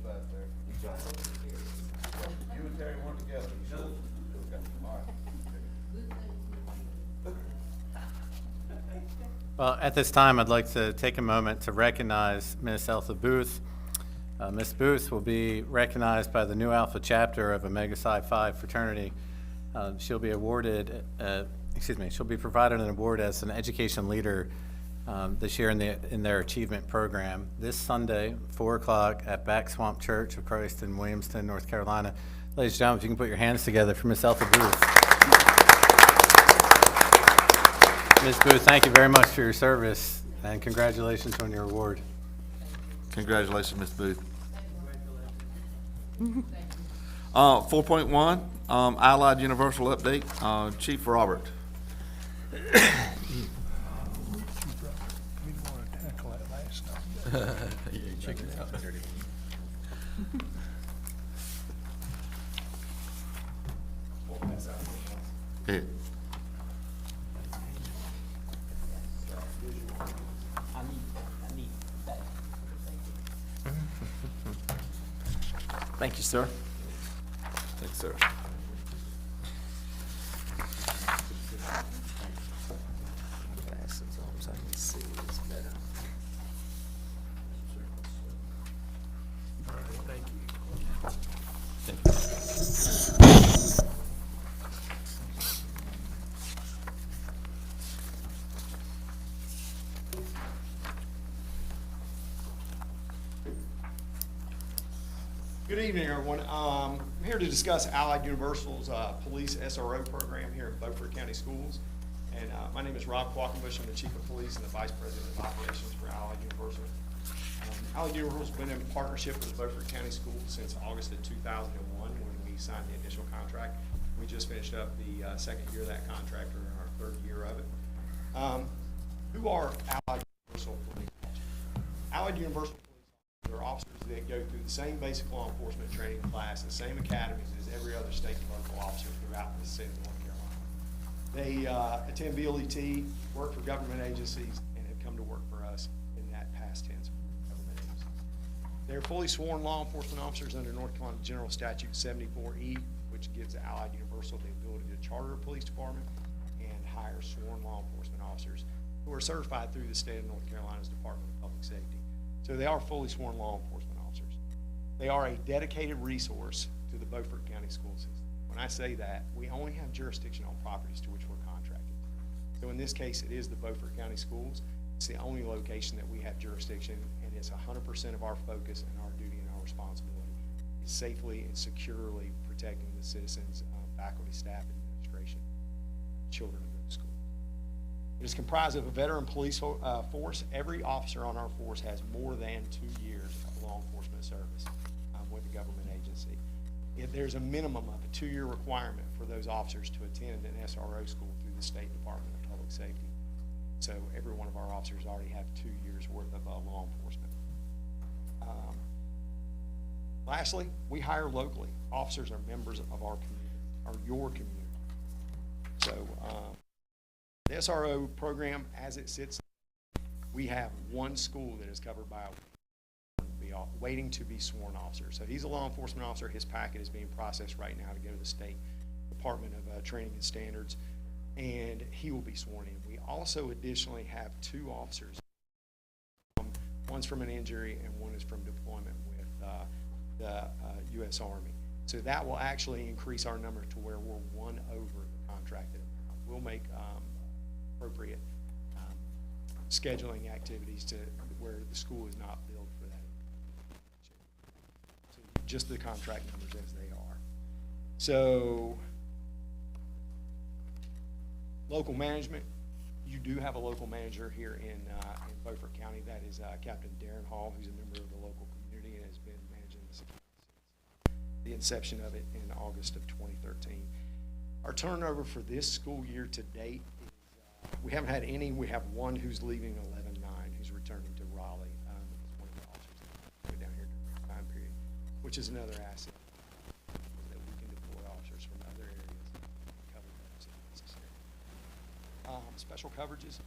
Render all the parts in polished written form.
back there. You and Terry weren't together. Okay. All right. Well, at this time, I'd like to take a moment to recognize Ms. Elsa Booth. Ms. Booth will be recognized by the New Alpha chapter of Omega Psi Phi fraternity. She'll be awarded, she'll be provided an award as an education leader this year in their achievement program. This Sunday, 4 o'clock at Back Swamp Church of Christ in Williamston, North Carolina. Ladies and gentlemen, if you can put your hands together for Ms. Elsa Booth. Ms. Booth, thank you very much for your service, and congratulations on your award. Congratulations, Ms. Booth. 4.1, Allied Universal update. Chief Robert. We didn't want to tackle that last night. Check it out. Yeah. Thank you, sir. Thanks, sir. Glasses on so I can see this better. All right, thank you. Good evening, everyone. I'm here to discuss Allied Universal's police SRO program here in Beaufort County Schools. And my name is Rob Quackenbush. I'm the Chief of Police and the Vice President of Operations for Allied Universal. Allied Universal's been in partnership with the Beaufort County Schools since August of 2001 when we signed the initial contract. We just finished up the second year of that contract, or in our third year of it. Who are Allied Universal police officers? Allied Universal they're officers that go through the same basic law enforcement training class, the same academies as every other state and local officer throughout the state of North Carolina. They attend BLET, work for government agencies, and have come to work for us in that past tense government agencies. They're fully sworn law enforcement officers under North Carolina General Statute 74E, which gives Allied Universal the ability to charter a police department and hire sworn law enforcement officers who are certified through the state of North Carolina's Department of Public Safety. So they are fully sworn law enforcement officers. They are a dedicated resource to the Beaufort County school system. When I say that, we only have jurisdiction on properties to which we're contracted. So in this case, it is the Beaufort County Schools. It's the only location that we have jurisdiction, and it's 100% of our focus and our duty and our responsibility is safely and securely protecting the citizens, faculty, staff, administration, children of those schools. It is comprised of a veteran police force. Every officer on our force has more than 2 years of law enforcement service with a government agency. There's a minimum of a 2-year requirement for those officers to attend an SRO school through the State Department of Public Safety. So every one of our officers already have 2 years worth of law enforcement. Lastly, we hire locally. Officers are members of our community, or your community. So the SRO program, as it sits, we have one school that is covered by waiting to be sworn officer. So he's a law enforcement officer. His packet is being processed right now to go to the State Department of Training and Standards, and he will be sworn in. We also additionally have 2 officers. One's from an injury and one is from deployment with the U.S. Army. So that will actually increase our number to where we're 1 over the contracted amount. We'll make appropriate scheduling activities to where the school is not billed for that. So just the contract numbers as they are. So local management, you do have a local manager here in Beaufort County. That is Captain Darren Hall, who's a member of the local community and has been managing this account since the inception of it in August of 2013. Our turnover for this school year to date is we haven't had any. We have one who's leaving 11-9, who's returning to Raleigh. It's one of the officers that go down here during that time period, which is another asset that we can deploy officers from other areas and cover those if necessary. Special coverages,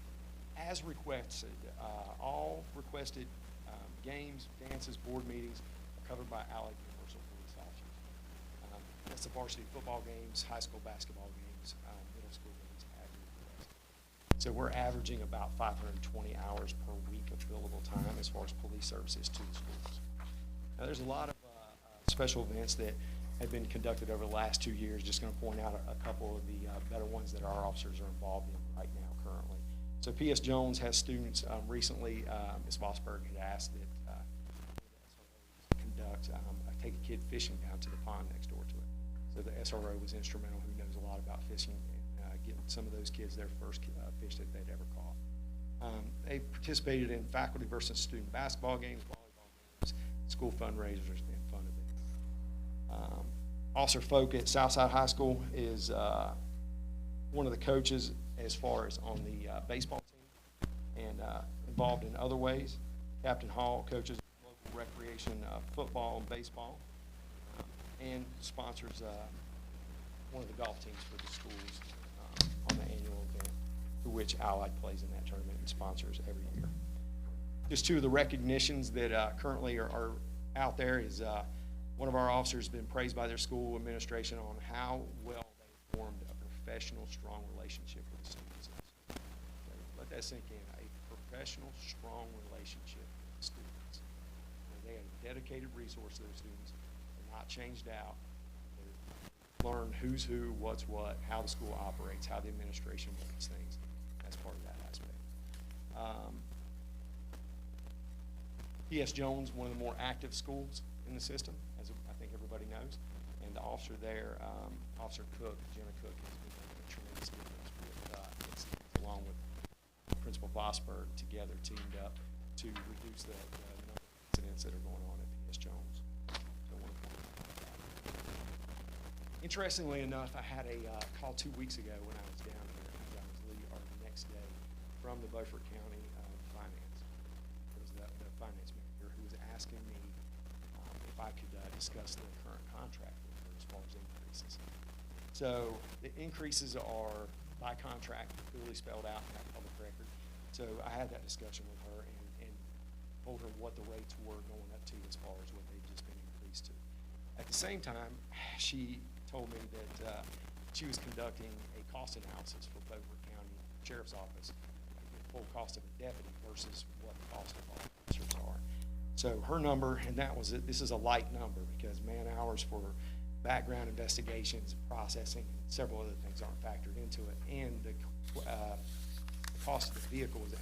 as requested, all requested games, dances, board meetings are covered by Allied Universal Police Officers. That's the varsity football games, high school basketball games, middle school games, so we're averaging about 520 hours per week of billable time as far as police services to the schools. Now, there's a lot of special events that have been conducted over the last 2 years. Just going to point out a couple of the better ones that our officers are involved in right now currently. So PS Jones has students recently, Ms. Vosberg had asked that conduct, take a kid fishing down to the pond next door to it. So the SRO was instrumental, who knows a lot about fishing, and getting some of those kids their first fish that they'd ever caught. They participated in faculty versus student basketball games, volleyball games, school fundraisers, and fun events. Officer Folk at Southside High School is one of the coaches as far as on the baseball team, and involved in other ways. Captain Hall coaches local recreation football and baseball, and sponsors one of the golf teams for the schools on the annual event, for which Allied plays in that tournament and sponsors every year. Just two of the recognitions that currently are out there is one of our officers has been praised by their school administration on how well they formed a professional, strong relationship with the students. Let that sink in. A professional, strong relationship with the students. They have a dedicated resource to those students. They're not changed out. They learn who's who, what's what, how the school operates, how the administration runs things. That's part of that aspect. PS Jones, one of the more active schools in the system, as I think everybody knows. And the officer there, Officer Cook, Jenna Cook, has been doing a tremendous difference with us, along with Principal Vosberg, together teamed up to reduce the number of incidents that are going on at PS Jones. So I want to point out that. Interestingly enough, I had a call 2 weeks ago when I was down here, as I was leaving, or the next day, from the Beaufort County Finance. It was the finance manager who was asking me if I could discuss the current contract with her as far as increases. So the increases are by contract, clearly spelled out in that public record. So I had that discussion with her and told her what the rates were going up to as far as what they've just been increased to. At the same time, she told me that she was conducting a cost analysis for Beaufort County Sheriff's Office, the full cost of a deputy versus what the cost of officers are. So her number, and that was it, this is a light number because man hours for background investigations, processing, and several other things aren't factored into it. And the cost of the vehicle was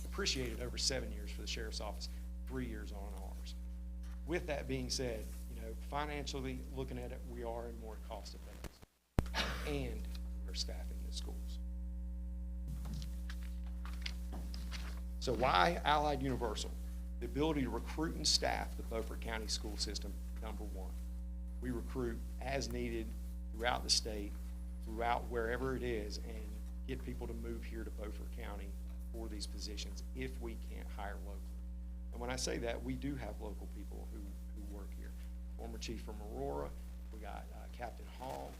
appreciated over 7 years for the Sheriff's Office, 3 years on ours. With that being said, financially looking at it, we are in more cost effective, and we're staffing the schools. So why Allied Universal? The ability to recruit and staff the Beaufort County school system, number one. We recruit as needed throughout the state, throughout wherever it is, and get people to move here to Beaufort County for these positions if we can't hire locally. And when I say that, we do have local people who work here. Former chief from Aurora, we got Captain Hall,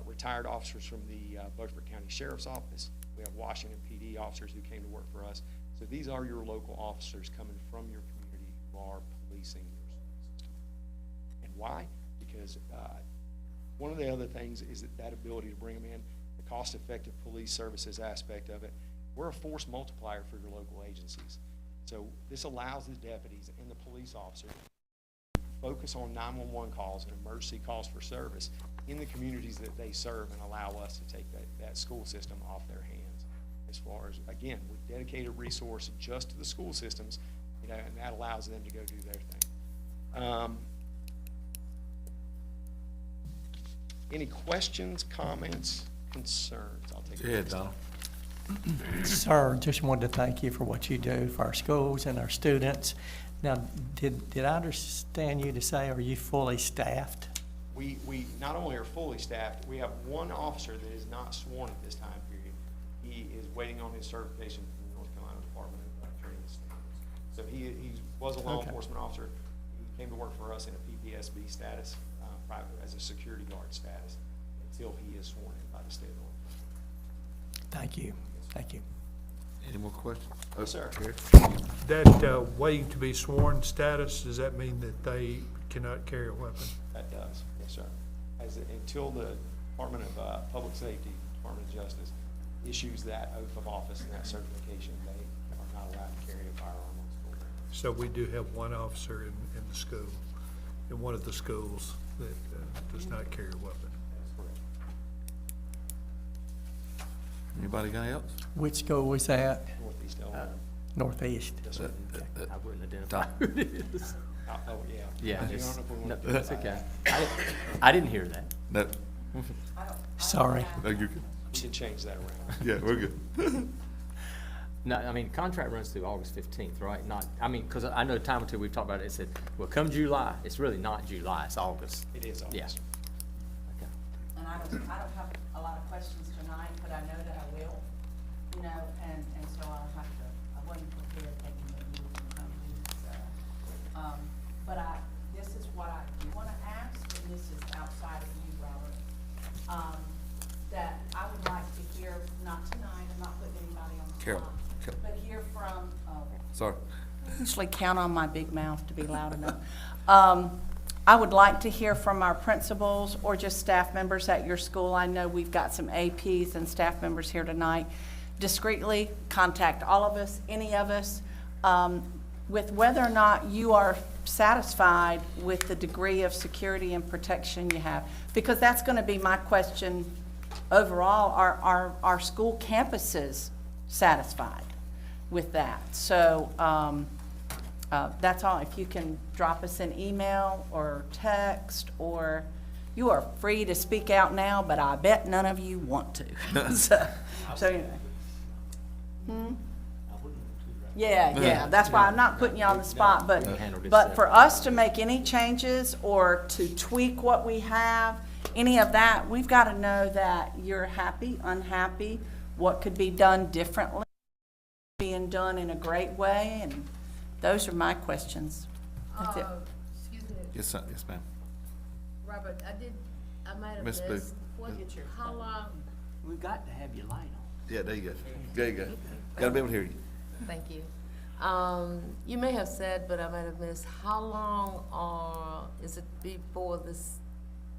retired officers from the Beaufort County Sheriff's Office. We have Washington PD officers who came to work for us. So these are your local officers coming from your community who are policing your school system. And why? Because one of the other things is that ability to bring them in, the cost-effective police services aspect of it. We're a force multiplier for your local agencies. So this allows the deputies and the police officers to focus on 911 calls and emergency calls for service in the communities that they serve and allow us to take that school system off their hands. As far as, again, with dedicated resource just to the school systems, and that allows them to go do their thing. Any questions, comments, concerns? I'll take it. Go ahead, Donald. Sir, just wanted to thank you for what you do for our schools and our students. Now, did I understand you to say, are you fully staffed? We not only are fully staffed, we have one officer that is not sworn at this time period. He is waiting on his certification from the North Carolina Department of Training Standards. So he was a law Okay. enforcement officer. He came to work for us in a PPSB status, as a security guard status, until he is sworn in by the state of North Carolina. Thank you. Thank you. Any more questions? Yes, sir. Gary? That waiting to be sworn status, does that mean that they cannot carry a weapon? That does, yes, sir. Until the Department of Public Safety, Department of Justice issues that oath of office and that certification, they are not allowed to carry a firearm on school grounds. So we do have one officer in the school, in one of the schools that does not carry a weapon. That's correct. Anybody got else? Which school was that? Northeast Illinois. Northeast. Yes, sir. I wouldn't identify who it is. Oh, yeah. Yeah, I don't it's, know if we no, want to that's do that. okay. I didn't hear that. No, Sorry. no, you're good. We can change that around. Yeah, we're good. No, I mean, contract runs through August 15th, right? Not, I mean, because I know a time or two we've talked about it, it said, well, come July, it's really not July, it's August. It is Yeah. August. Okay. And I don't have a lot of questions tonight, but I know that I will, you know, and so I'll have to, I wasn't prepared thinking that you were gonna come do this. But this is what I do wanna ask, and this is outside of you, Robert. That I would like to hear, not tonight, I'm not putting anybody on the Carol, spot, Carol. but hear from, Sorry. usually count on my big mouth to be loud enough. I would like to hear from our principals or just staff members at your school. I know we've got some APs and staff members here tonight. Discreetly contact all of us, any of us, with whether or not you are satisfied with the degree of security and protection you have. Because that's going to be my question overall. Are our school campuses satisfied with that? So that's all. If you can drop us an email or text, or you are free to speak out now, but I bet none of you want to. So anyway. Yeah, that's why I'm not putting you on the spot, but for us to make any changes or to tweak what we have, any of that, we've got to know that you're happy, unhappy, what could be done differently, being done in a great way, and those are my questions. That's it. Excuse me, Yes, sir. Yes, ma'am. Robert, I might have Miss missed. Booth. How long, We've got to have your light on. Yeah, there you go. There you go. Gotta be able to hear you. thank you. You may have said, but I might have missed, how long is it before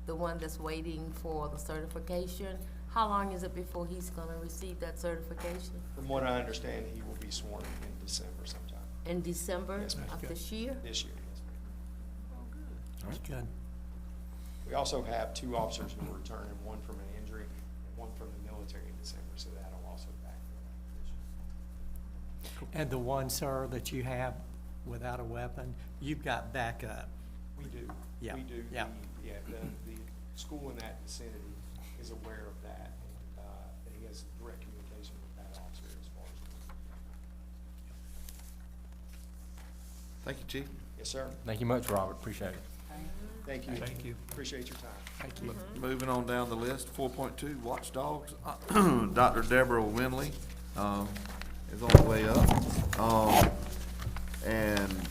the one that's waiting for the certification? How long is it before he's gonna receive that certification? From what I understand, he will be sworn in December sometime, In December Yes, ma'am. of this year? this year. Yes, ma'am. That's good. We also have 2 officers who are returning, one from an injury and one from the military in December, so that'll also backfill that position. And the one, sir, that you have without a weapon, you've got backup. We do. Yeah, We do. yeah. The school in that vicinity is aware of that, and he has direct communication with that officer as far as. Thank you, Chief. Yes, sir. Thank you much, Robert, appreciate it. Thank you. Thank you. Appreciate your time. Thank you. Moving on down the list, 4.2, Watchdogs. Dr. Deborah Winley is on the way up. And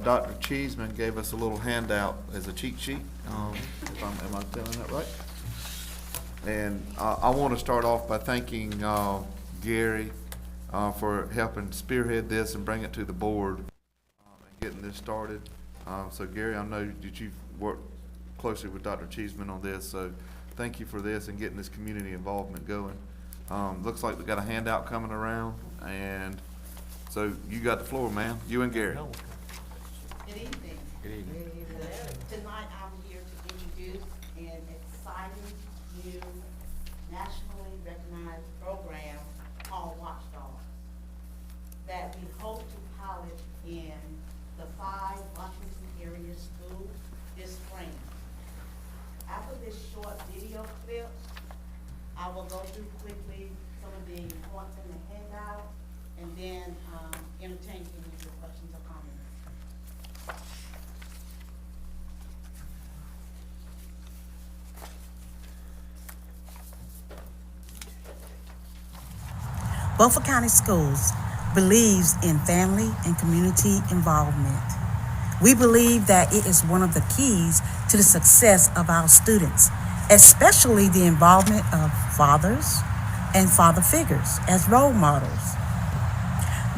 Dr. Cheeseman gave us a little handout as a cheat sheet, am I telling that right? And I want to start off by thanking Gary for helping spearhead this and bring it to the board and getting this started. So Gary, I know that you've worked closely with Dr. Cheeseman on this, so thank you for this and getting this community involvement going. Looks like we got a handout coming around, and so you got the floor, ma'am, you and Gary. Good evening. Good evening. Tonight, I'm here to introduce an exciting new nationally recognized program called Watchdogs that we hope to pilot in the 5 Washington area schools this spring. After this short video clip, I will go through quickly some of the points in the handout and then entertain any of your questions or comments. Beaufort County Schools believes in family and community involvement. We believe that it is one of the keys to the success of our students, especially the involvement of fathers and father figures as role models.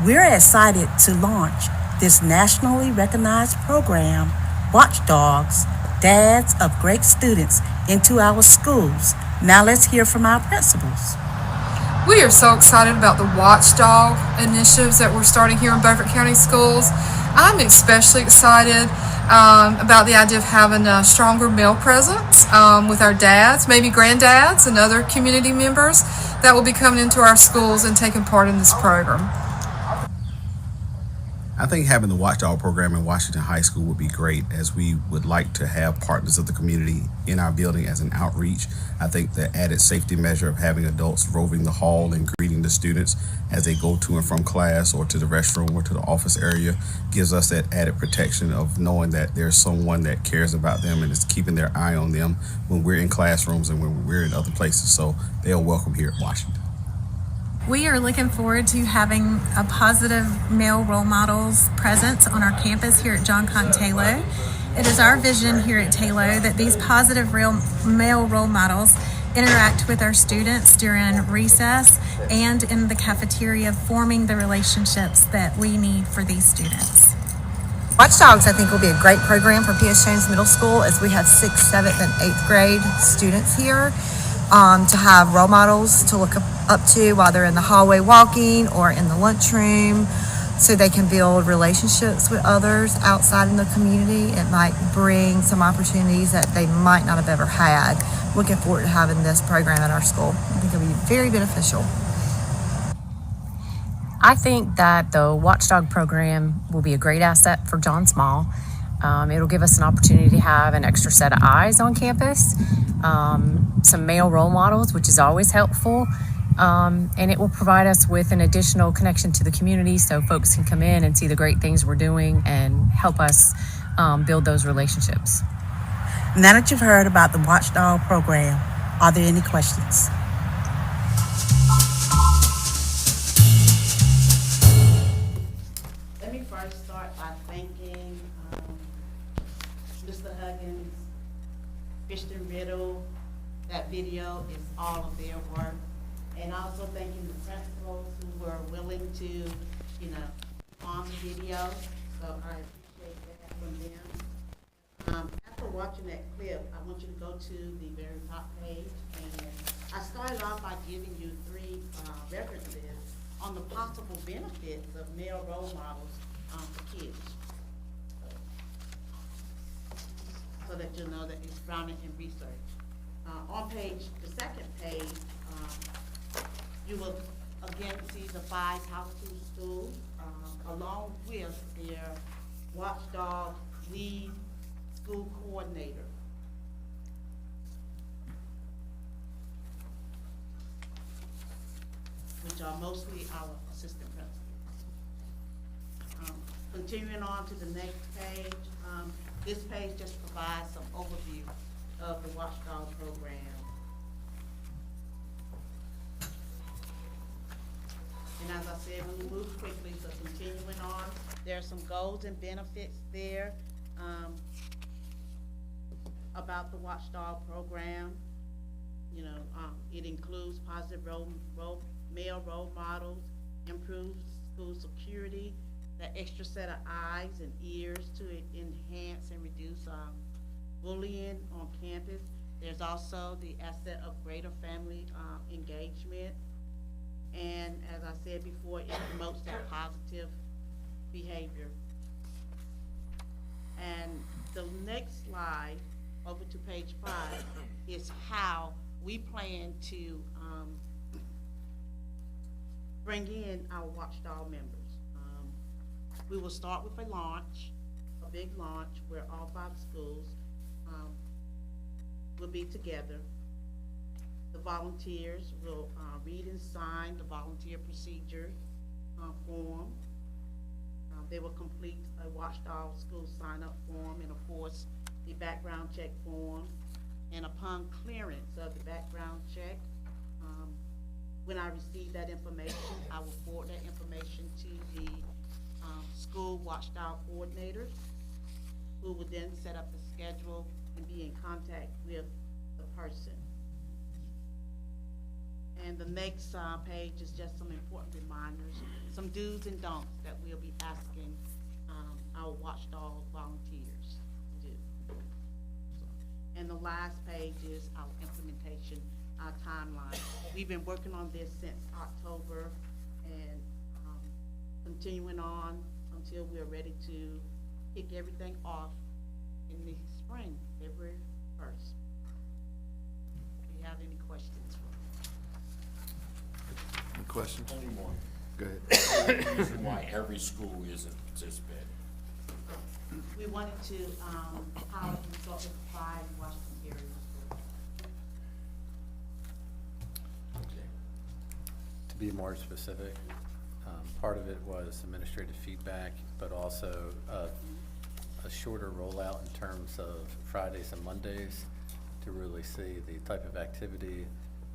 We're excited to launch this nationally recognized program, Watchdogs, Dads of Great Students, into our schools. Now let's hear from our principals. We are so excited about the Watchdog initiatives that we're starting here in Beaufort County Schools. I'm especially excited about the idea of having a stronger male presence with our dads, maybe granddads and other community members that will be coming into our schools and taking part in this program. I think having the Watchdog program in Washington High School would be great, as we would like to have partners of the community in our building as an outreach. I think the added safety measure of having adults roving the hall and greeting the students as they go to and from class or to the restroom or to the office area gives us that added protection of knowing that there's someone that cares about them and is keeping their eye on them when we're in classrooms and when we're in other places. So they are welcome here at Washington. We are looking forward to having a positive male role models presence on our campus here at John Cotton Tayloe. It is our vision here at Tayloe that these positive male role models interact with our students during recess and in the cafeteria, forming the relationships that we need for these students. Watchdogs, I think, will be a great program for P.S. Jones Middle School, as we have 6th, 7th, and 8th grade students here. To have role models to look up to while they're in the hallway walking or in the lunchroom, so they can build relationships with others outside in the community. It might bring some opportunities that they might not have ever had. Looking forward to having this program at our school. I think it'll be very beneficial. I think that the Watchdog program will be a great asset for John Small. It'll give us an opportunity to have an extra set of eyes on campus, some male role models, which is always helpful, and it will provide us with an additional connection to the community so folks can come in and see the great things we're doing and help us build those relationships. Now that you've heard about the Watchdog program, are there any questions? Let me first start by thanking Mr. Huggins, Christian Riddle. That video is all of their work. And also thanking the principals who were willing to, on the video. So I appreciate that from them. After watching that clip, I want you to go to the very top page. And I started off by giving you 3 references on the possible benefits of male role models for kids. So that you'll know that it's grounded in research. On the 2nd page, you will again see the 5 how-to schools, along with their Watchdog lead school coordinator. Which are mostly our assistant principals. Continuing on to the next page, this page just provides some overview of the Watchdog program. And as I said, we move quickly, so continuing on, there are some goals and benefits there about the Watchdog program. It includes positive male role models, improves school security, that extra set of eyes and ears to enhance and reduce bullying on campus. There's also the asset of greater family engagement. And as I said before, it promotes that positive behavior. And the next slide, over to page 5, is how we plan to bring in our Watchdog members. We will start with a launch, a big launch, where all 5 schools will be together. The volunteers will read and sign the volunteer procedure form. They will complete a Watchdog school sign-up form and, of course, the background check form. And upon clearance of the background check, when I receive that information, I will forward that information to the school Watchdog coordinators, who will then set up the schedule and be in contact with the person. And the next page is just some important reminders, some do's and don'ts that we'll be asking our watchdog volunteers to do. And the last page is our implementation, our timeline. We've been working on this since October and continuing on until we're ready to kick everything off in the spring, February 1st. Do you have any questions for me? Any questions? Only one. Go ahead. The reason why every school isn't participating. We wanted to pilot and start with 5 in Washington area schools. To be more specific, part of it was administrative feedback, but also a shorter rollout in terms of Fridays and Mondays to really see the type of activity,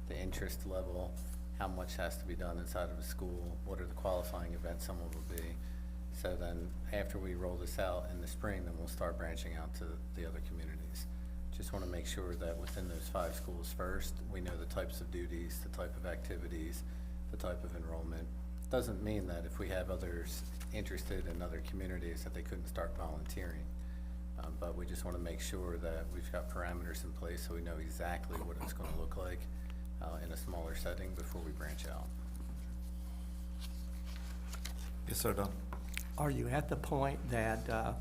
the interest level, how much has to be done inside of a school, what are the qualifying events someone will be. So then after we roll this out in the spring, then we'll start branching out to the other communities. Just want to make sure that within those 5 schools first, we know the types of duties, the type of activities, the type of enrollment. Doesn't mean that if we have others interested in other communities that they couldn't start volunteering. But we just want to make sure that we've got parameters in place so we know exactly what it's going to look like in a smaller setting before we branch out. Yes, sir, Don. Are you at the point that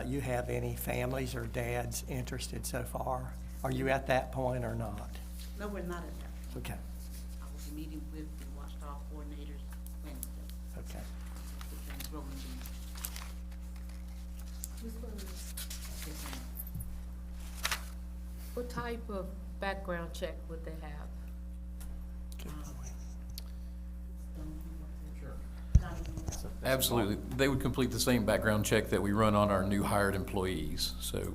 you have any families or dads interested so far? Are you at that point or not? No, we're not at that. Okay, I will be meeting with the watchdog coordinators Wednesday. okay. with James Rowland Jr. Yes, ma'am. What type of background check would they have? Absolutely. They would complete the same background check that we run on our new hired employees. So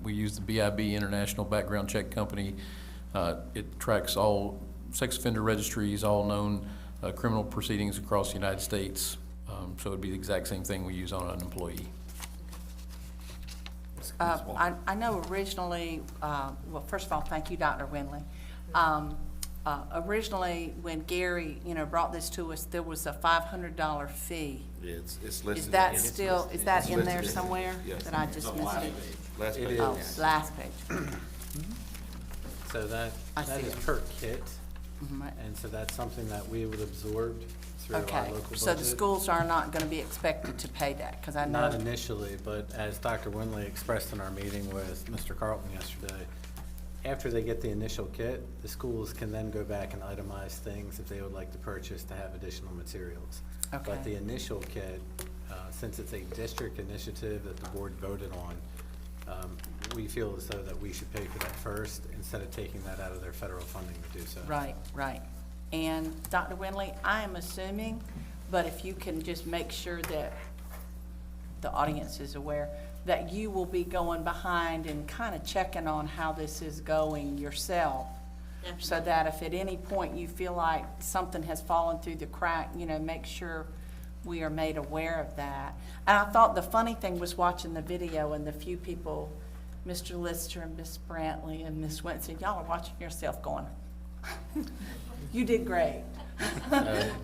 we use the BIB International Background Check Company. It tracks all sex offender registries, all known criminal proceedings across the United States. So it'd be the exact same thing we use on an employee. I know originally, well, first of all, thank you, Dr. Winley. Originally, when Gary, brought this to us, there was a $500 fee. Yeah, it's listed. Is that It's still, listed. is that It's in there listed. somewhere? Yes. That I just missed it? Last It page. Oh, is. last page. So that I that see is it. per kit, Mhm. and so that's something that we would absorb through our Okay, local budget. so the schools are not gonna be expected to pay that, because I know. Not initially, but as Dr. Winley expressed in our meeting with Mr. Carlton yesterday, after they get the initial kit, the schools can then go back and itemize things if they would like to purchase to have additional materials. Okay. But the initial kit, since it's a district initiative that the board voted on, we feel as though that we should pay for that first instead of taking that out of their federal funding to do so. Right, right. And Dr. Winley, I am assuming, but if you can just make sure that the audience is aware, that you will be going behind and kind of checking on how this is going yourself. So that if at any point you feel like something has fallen through the crack, make sure we are made aware of that. And I thought the funny thing was watching the video and the few people, Mr. Lister and Miss Brantley and Miss Winston, y'all are watching yourself going, you did great.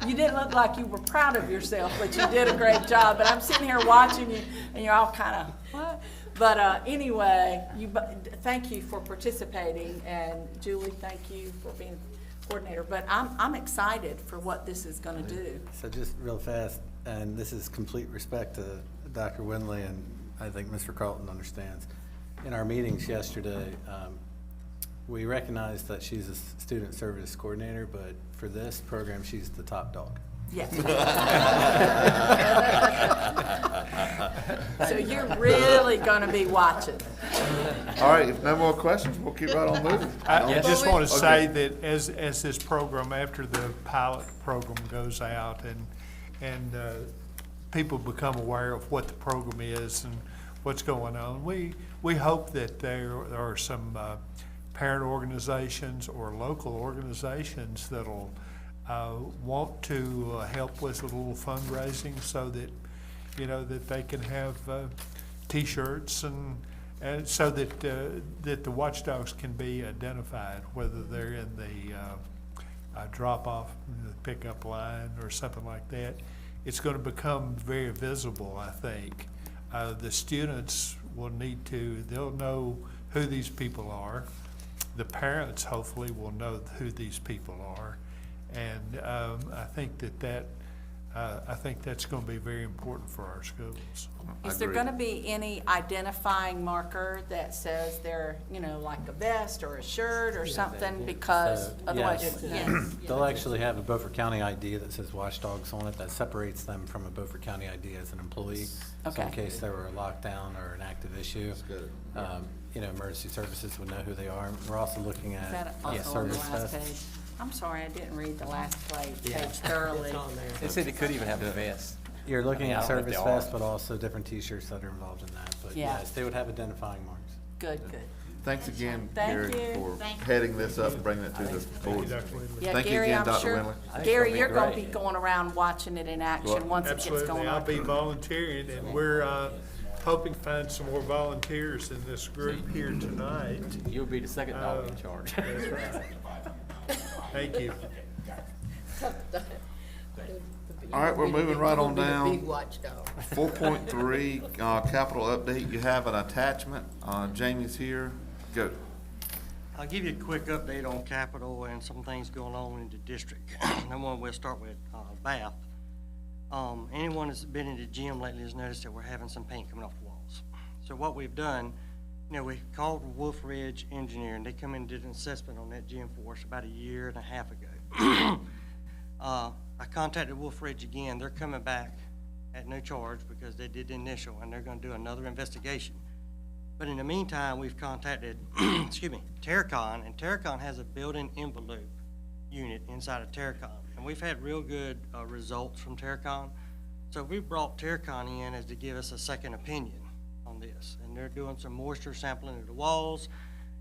You didn't look like you were proud of yourself, but you did a great job. But I'm sitting here watching you, and you're all kind of, what? But anyway, thank you for participating, and Julie, thank you for being coordinator. But I'm excited for what this is going to do. So just real fast, and this is complete respect to Dr. Winley, and I think Mr. Carlton understands. In our meetings yesterday, we recognized that she's a student service coordinator, but for this program, she's the top dog. Yes. So you're really going to be watching. All right, if no more questions, we'll keep right on moving. I just want to Okay. say that as this program, after the pilot program goes out and people become aware of what the program is and what's going on, we hope that there are some parent organizations or local organizations that'll want to help with a little fundraising so that, that they can have T-shirts and so that that the watchdogs can be identified, whether they're in the drop-off, pickup line or something like that, it's going to become very visible, I think. The students will need to, they'll know who these people are. The parents hopefully will know who these people are. And I think I think that's going to be very important for our schools. Is there gonna be any identifying marker that says they're, like a vest or a shirt or something, because otherwise, Yes. They'll actually have a Beaufort County ID that says Watchdogs on it, that separates them from a Beaufort County ID as an employee. So in Okay. case there were a lockdown or an active issue, emergency services would know who they are. We're also looking Is that at also on the Service last Fest. page? I'm sorry, I didn't read the last page thoroughly. They said it could even have a vest. You're looking I at don't know if Service they are. Fest, but also different T-shirts that are involved in that. But Yeah. yes, they would have identifying marks. Good. Thanks again, Thank Gary, you. for heading this up and bringing it to the board. Yeah, Thank you Gary, again, I'm Dr. sure, Winley. Gary, you're gonna be great. going around watching it in action once it gets Absolutely, going I'll on. be volunteering, and we're hoping to find some more volunteers in this group here tonight. You'll be the second dog in charge. That's right. Thank you. All right, we're moving right on down. Big watchdog. 4.3, capital update. You have an attachment. Jamie's here. Go. I'll give you a quick update on Capitol and some things going on in the district. Number one, we'll start with Bath. Anyone that's been in the gym lately has noticed that we're having some paint coming off the walls. So what we've done, we called Wolf Ridge Engineering. They come in and did an assessment on that gym for us about 1.5 years ago. I contacted Wolf Ridge again. They're coming back at no charge because they did the initial, and they're going to do another investigation. But in the meantime, we've contacted, Terracon, and Terracon has a building envelope unit inside of Terracon. And we've had real good results from Terracon. So we brought Terracon in as to give us a second opinion on this. And they're doing some moisture sampling of the walls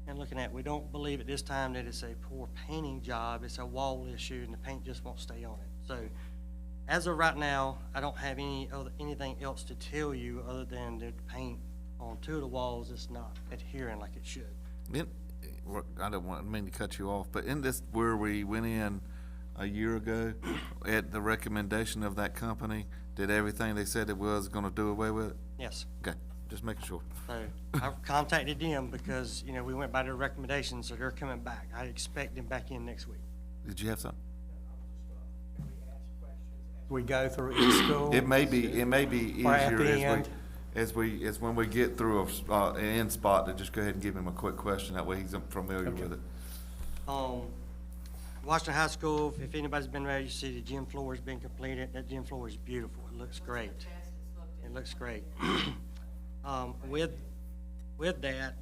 and looking at, we don't believe at this time that it's a poor painting job, it's a wall issue and the paint just won't stay on it. So as of right now, I don't have anything else to tell you other than that the paint on 2 of the walls is not adhering like it should. I don't mean to cut you off, but in this where we went in a year ago at the recommendation of that company, did everything they said it was going to do away with it? Yes. Okay, just making sure. So I've contacted them because, we went by their recommendations, so they're coming back. I expect them back in next week. Did you have something? We go through each school. It may be Or at easier the end. as when we get through an end spot to just go ahead and give him a quick question. That way he's familiar with it. Washington High School, if anybody's been there, you see the gym floor has been completed. That gym floor is beautiful. It looks great. It looks great. With that,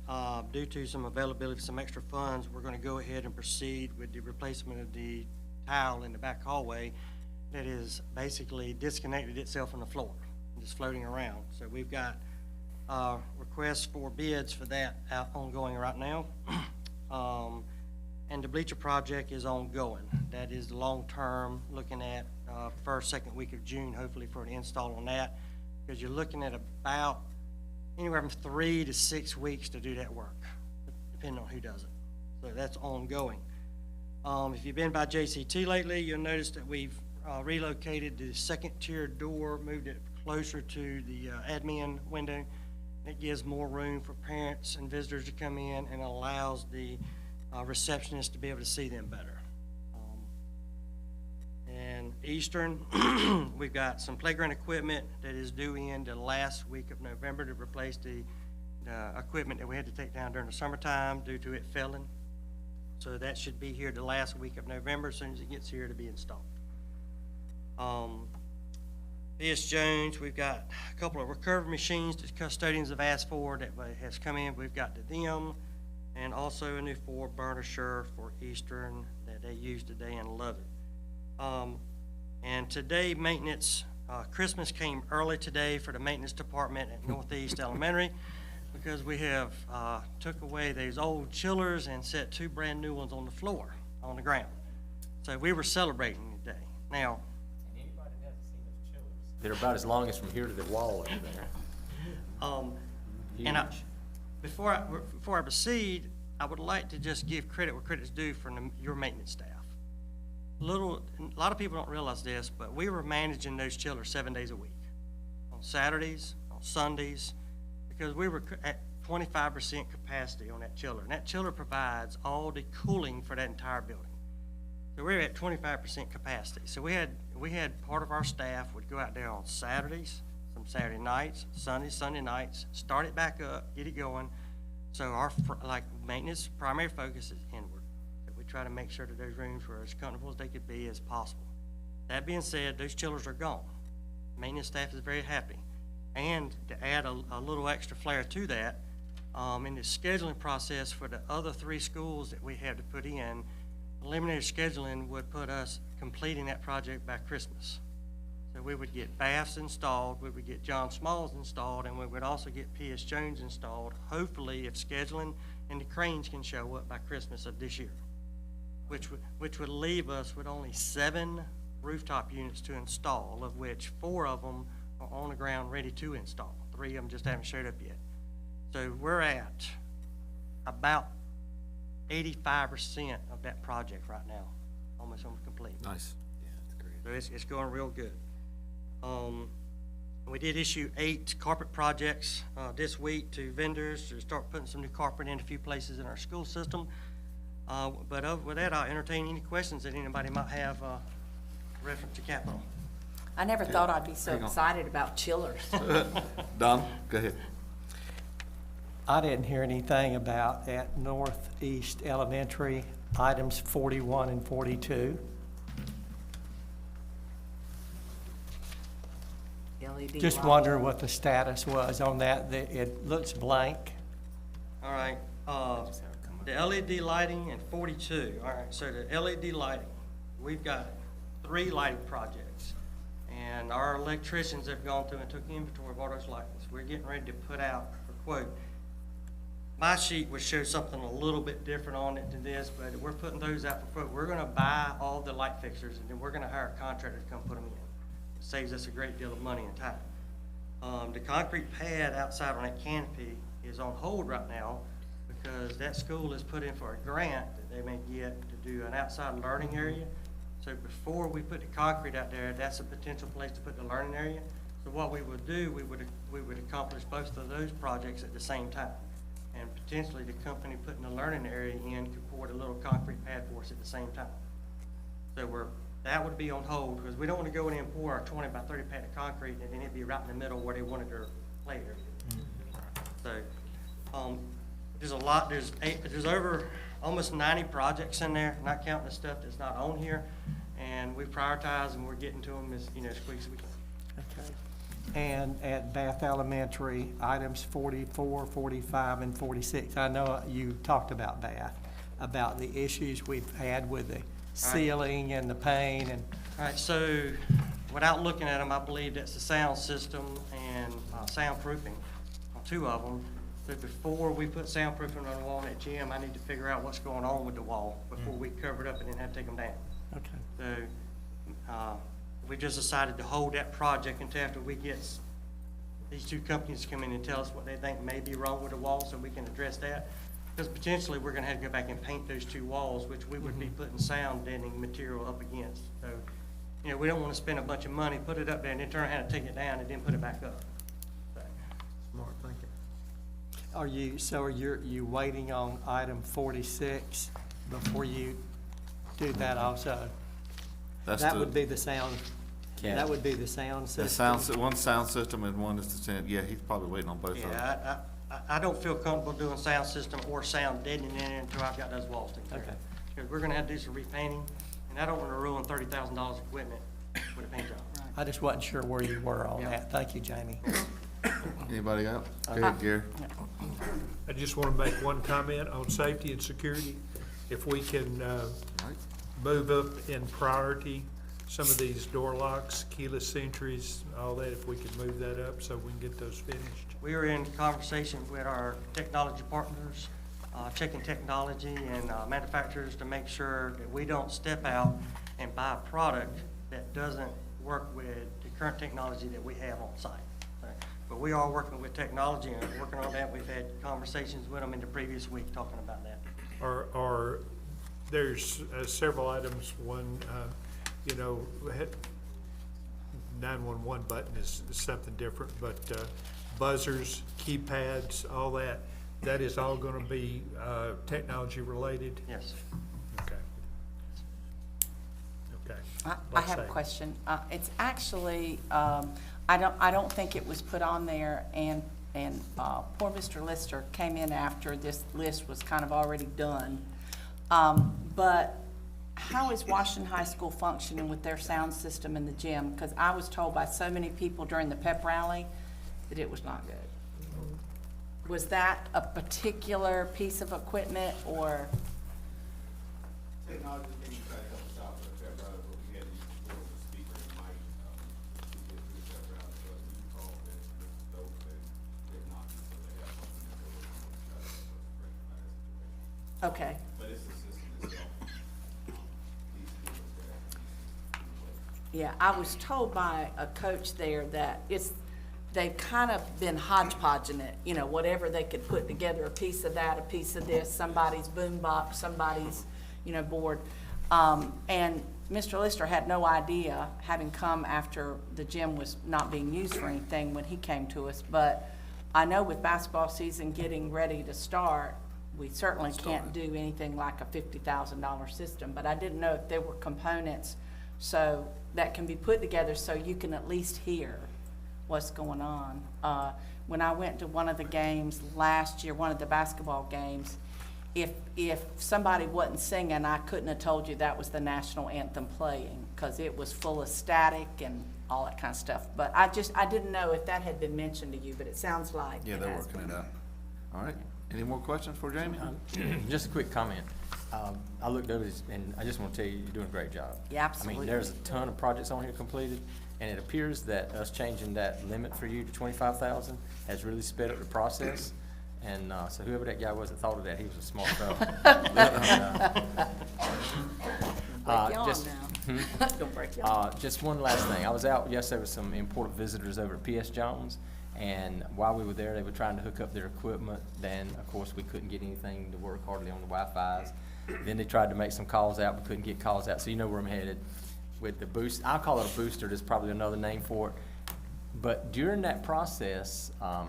due to some availability of some extra funds, we're going to go ahead and proceed with the replacement of the tile in the back hallway that is basically disconnected itself from the floor and just floating around. So we've got requests for bids for that ongoing right now. And the bleacher project is ongoing. That is the long-term, looking at first, second week of June, hopefully for an install on that, because you're looking at about anywhere from 3 to 6 weeks to do that work, depending on who does it. So that's ongoing. If you've been by JCT lately, you'll notice that we've relocated the second tier door, moved it closer to the admin window. It gives more room for parents and visitors to come in and allows the receptionist to be able to see them better. And Eastern, we've got some playground equipment that is due in the last week of November to replace the equipment that we had to take down during the summertime due to it failing. So that should be here the last week of November, as soon as it gets here to be installed. B.S. Jones, we've got a couple of recovery machines that custodians have asked for that has come in. We've got them, and also a new 4-burner Shure for Eastern that they use today and love it. And today, maintenance, Christmas came early today for the maintenance department at Northeast Elementary because we have took away those old chillers and set 2 brand new ones on the floor, on the ground. So we were celebrating today. Now, They're about as long as from here to the wall over there. and before I proceed, I would like to just give credit where credit's due for your maintenance staff. a lot of people don't realize this, but we were managing those chillers 7 days a week. On Saturdays, on Sundays, because we were at 25% capacity on that chiller. And that chiller provides all the cooling for that entire building. So we were at 25% capacity. So we had part of our staff would go out there on Saturdays, some Saturday nights, Sunday nights, start it back up, get it going. So our maintenance primary focus is inward. So we try to make sure that those rooms were as comfortable as they could be as possible. That being said, those chillers are gone. Maintenance staff is very happy. And to add a little extra flair to that, in the scheduling process for the other 3 schools that we had to put in, eliminated scheduling would put us completing that project by Christmas. So we would get baths installed, we would get John Smalls installed, and we would also get P.S. Jones installed, hopefully if scheduling and the cranes can show up by Christmas of this year, which would leave us with only 7 rooftop units to install, of which 4 of them are on the ground ready to install. 3 of them just haven't showed up yet. So we're at about 85% of that project right now, almost complete. Nice. Yeah, that's great. So it's going real good. We did issue 8 carpet projects this week to vendors to start putting some new carpet in a few places in our school system. But with that, I'll entertain any questions that anybody might have reference to capital. I never thought I'd be so Hang on. excited about chillers. Don, go ahead. I didn't hear anything about at Northeast Elementary, items 41 and 42. LED Just light. wondering what the status was on that. It looks blank. All right, the LED lighting and 42. All right, so the LED lighting, we've got 3 lighting projects. And our electricians have gone through and took inventory of all those lights. We're getting ready to put out for quote. My sheet would show something a little bit different on it than this, but we're putting those out for quote. We're gonna buy all the light fixtures and then we're gonna hire a contractor to come put them in. It saves us a great deal of money and time. The concrete pad outside on that canopy is on hold right now because that school is put in for a grant that they may get to do an outside learning area. So before we put the concrete out there, that's a potential place to put the learning area. So what we would do, we would accomplish both of those projects at the same time. And potentially the company putting the learning area in could pour the little concrete pad for us at the same time. So that would be on hold because we don't want to go in and pour our 20 by 30 pad of concrete and then it'd be right in the middle where they wanted their play area. So there's a lot, there's over almost 90 projects in there, not counting the stuff that's not on here. And we prioritize and we're getting to them as quick as we can. Okay. And at Bath Elementary, items 44, 45, and 46. I know you talked about Bath, about the issues we've had with the ceiling and the paint and. All right, so without looking at them, I believe that's the sound system and soundproofing on 2 of them. So before we put soundproofing on the wall in that gym, I need to figure out what's going on with the wall before we cover it up and then have to take them down. Okay. So we just decided to hold that project until after we get these 2 companies to come in and tell us what they think may be wrong with the wall so we can address that. Because potentially we're gonna have to go back and paint those 2 walls, which we would be putting sound deadening material up against. So, we don't wanna spend a bunch of money, put it up there and then turn around and take it down and then put it back up. So, Smart thinking. Are you waiting on item 46 before you do that also? That would be the sound. Yeah. That would be the sound system. One sound system and one is the sound. Yeah, he's probably waiting on both of them. yeah, I don't feel comfortable doing sound system or sound deadening in it until I've got those walls taken care of. Okay. Because we're gonna have to do some repainting, and I don't wanna ruin $30,000 of equipment with a paint job. I just wasn't sure where you were on that. Thank you, Jamie. Anybody else? Go ahead, Gary. I just want to make one comment on safety and security. If we can move up in priority, some of these door locks, keyless entries, all that, if we could move that up so we can get those finished. We are in conversation with our technology partners, checking technology and manufacturers to make sure that we don't step out and buy a product that doesn't work with the current technology that we have on site. But we are working with technology and working on that. We've had conversations with them in the previous week talking about that. Are there's several items. One, you know, 911 button is something different, but buzzers, keypads, all that, that is all going to be technology related? Yes. Okay. Okay. I have a question. It's actually, I don't think it was put on there, and poor Mr. Lister came in after this list was kind of already done. But how is Washington High School functioning with their sound system in the gym? Because I was told by so many people during the pep rally that it was not good. Was that a particular piece of equipment, or? Technology can try to help us out with that route, but we had to use the speaker and mic to get through that route, but we called it those that did not, so they have something that they're working on to try to help us rectify that situation. Okay. But it's the system itself. Needs to be looked at. Yeah, I was told by a coach there that they've kind of been hodgepodging it, you know, whatever they could put together, a piece of that, a piece of this, somebody's boom box, somebody's, you know, board. And Mr. Lister had no idea, having come after the gym was not being used for anything when he came to us. But I know with basketball season getting ready to start, we certainly can't do anything like a $50,000 system. But I didn't know if there were components so that can be put together so you can at least hear what's going on. When I went to one of the games last year, one of the basketball games, if somebody wasn't singing, I couldn't have told you that was the national anthem playing, because it was full of static and all that kind of stuff. But I didn't know if that had been mentioned to you, but it sounds like Yeah, it they're has working been. it out. All right. Any more questions for Jamie? Just a quick comment. I looked over this, and I just want to tell you, you're doing a great job. Yeah, absolutely. I mean, there's a ton of projects on here completed, and it appears that us changing that limit for you to 25,000 has really sped up the process. And so whoever that guy was that thought of that, he was a smart fellow. Break your arm just- now. Don't break your arm. Just one last thing. I was out yesterday with some important visitors over at PS Jones, and while we were there, they were trying to hook up their equipment. Then, of course, we couldn't get anything to work hardly on the Wi-Fi's. Then they tried to make some calls out, but couldn't get calls out. So you know where I'm headed with the boost. I'll call it a booster. There's probably another name for it. But during that process, I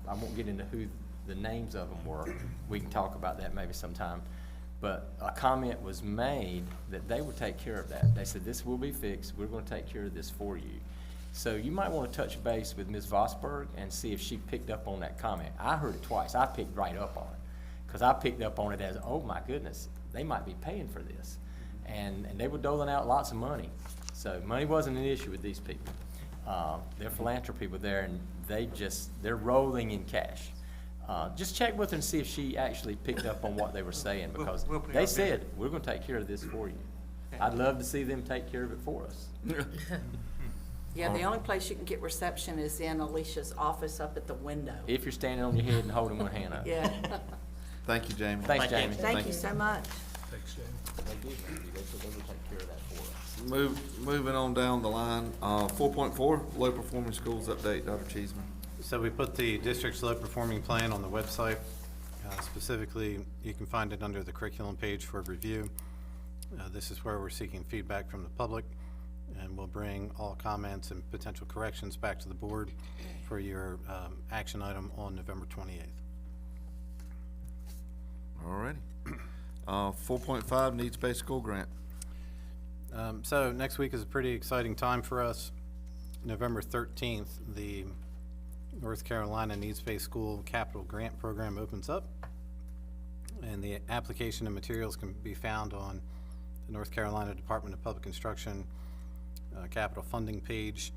won't get into who the names of them were. We can talk about that maybe sometime. But a comment was made that they would take care of that. They said, this will be fixed. We're going to take care of this for you. So you might want to touch base with Ms. Vosberg and see if she picked up on that comment. I heard it twice. I picked right up on it because I picked up on it as, oh my goodness, they might be paying for this. And they were doling out lots of money. So money wasn't an issue with these people. They're philanthropy people there, and they're rolling in cash. Just check with her and see if she actually picked up on what they were saying, because We'll put it they out there. said, we're going to take care of this for you. I'd love to see them take care of it for us. Yeah, the only place you can get reception is in Alicia's office up at the window. If you're standing on your head and holding one hand up. Yeah. Thank you, Jamie. Thanks, Jamie. Thank you so much. Thanks, Jamie. They did, so they would take care of that for us. Moving on down the line, 4.4, low performing schools update, Dr. Cheeseman. So we put the district's low performing plan on the website. Specifically, you can find it under the curriculum page for review. This is where we're seeking feedback from the public, and we'll bring all comments and potential corrections back to the board for your action item on November 28th. All righty. 4.5, needs-based school grant. So next week is a pretty exciting time for us. November 13th, the North Carolina Needs-Based School Capital Grant Program opens up, and the application and materials can be found on the North Carolina Department of Public Instruction capital funding page.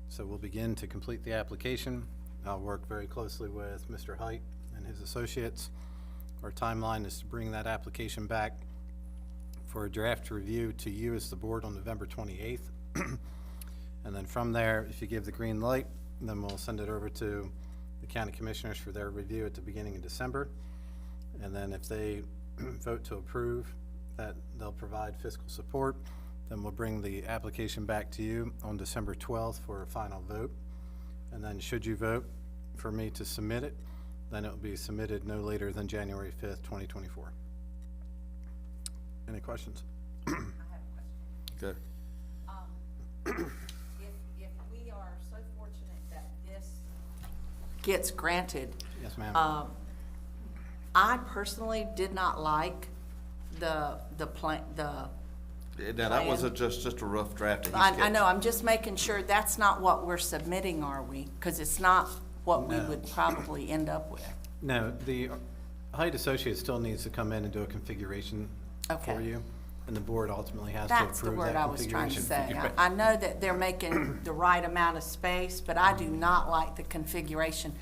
So we'll begin to complete the application. I'll work very closely with Mr. Height and his associates. Our timeline is to bring that application back for a draft review to you as the board on November 28th. And then from there, if you give the green light, then we'll send it over to the county commissioners for their review at the beginning of December. And then if they vote to approve that they'll provide fiscal support, then we'll bring the application back to you on December 12th for a final vote. And then should you vote for me to submit it, then it will be submitted no later than January 5th, 2024. Any questions? I have a question. Okay. If we are so fortunate that this gets granted. Yes, ma'am. I personally did not like the Now, that was plan. just a rough draft that he I sketched. know, I'm just making sure that's not what we're submitting, are we? Because it's not what we No. would probably end up with. No, the Height Associates still needs to come in and do a configuration Okay. for you, and the board ultimately has to That's the approve word that I was trying to configuration. say. I know that they're making the right amount of space, but I do not like the configuration.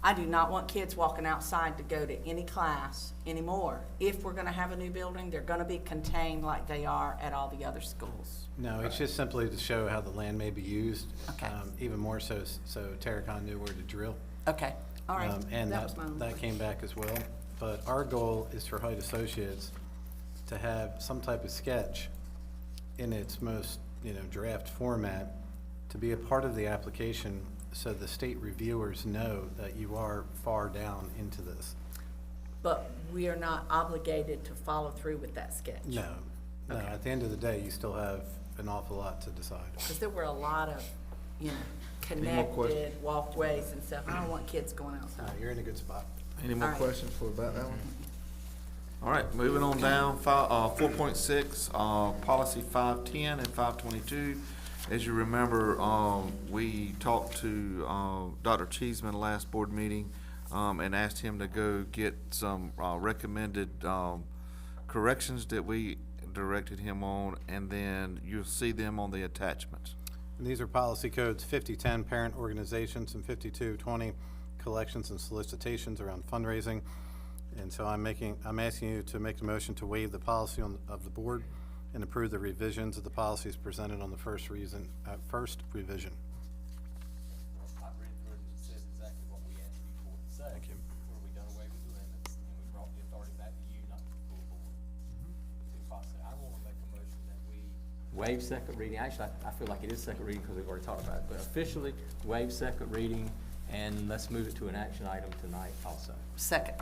I do not want kids walking outside to go to any class anymore. If we're gonna have a new building, they're gonna be contained like they are at all the other schools. No, it's just simply to show how the land may be used. Okay. Even more so, so Terracon knew where to drill. Okay, all right. And That was my only that came back as well. But our goal is for Height Associates to have some type of sketch in its most, draft format to be a part of the application so the state reviewers know that you are far down into this. But we are not obligated to follow through with that sketch. No, Okay. at the end of the day, you still have an awful lot to decide. Because there were a lot of, more connected questions? walkways and stuff. I don't want kids going outside. You're in a good spot. Any more All right. questions about that one? All right, moving on down, 4.6, policy 510 and 522. As you remember, we talked to Dr. Cheeseman last board meeting and asked him to go get some recommended corrections that we directed him on, and then you'll see them on the attachments. And these are policy codes 5010, parent organizations, and 5220, collections and solicitations around fundraising. And so I'm asking you to make the motion to waive the policy of the board and approve the revisions of the policies presented on the first revision. I've read through it, it says exactly what we asked you for it to say. Thank you. Where we done away with the limits, and we brought the authority back to you, not to the full board. If I say, I wanna make a motion that we waive second reading, actually, I feel like it is second reading because we've already talked about it, but officially waive second reading, and let's move it to an action item tonight also. Second.